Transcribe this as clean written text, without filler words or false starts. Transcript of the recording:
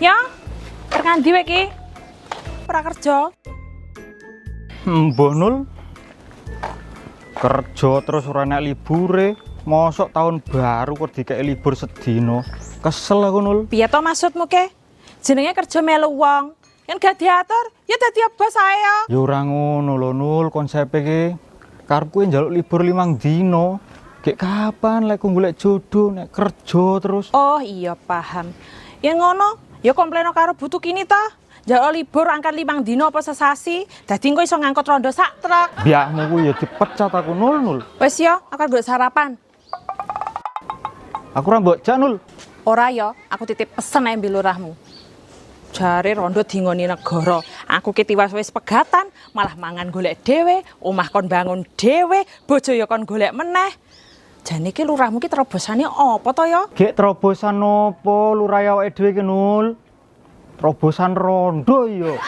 Ya, perkan diwe ki. Ora kerja. Mbah Nul. Kerja terus ora enak libure. Mosok tahun baru kok dikek libur sedino. Kesel aku Nul. Piye to maksudmu ke? Jenenge kerja melu wong. Yen gak diatur, ya dadi bos ae. Ya ora ngono lho Nul konsepe ki. Karepku njaluk libur 5 dino. Gek kapan lek ku golek jodoh nek kerja terus. Oh iya paham. Yen ngono, ya kompleno karo butuh kini ta. Njaluk libur angkat 5 dino apa sesasi, dadi engko iso ngangkut rondo sak truk. Biakmu ku ya dipecat aku Nul. Wes ya, aku golek sarapan. Aku ora mbok jak Nul. Ora ya, aku titip pesen ae mbil lurahmu. Jare rondo dingoni negara. Aku ki tiwas wis pegatan, malah mangan golek dhewe, omah kon bangun dhewe, bojo ya kon golek meneh. Jane ki lurahmu ki terobosane apa to ya? Gek terobosan opo lurah awake dhewe ki Nul? Terobosan rondo ya.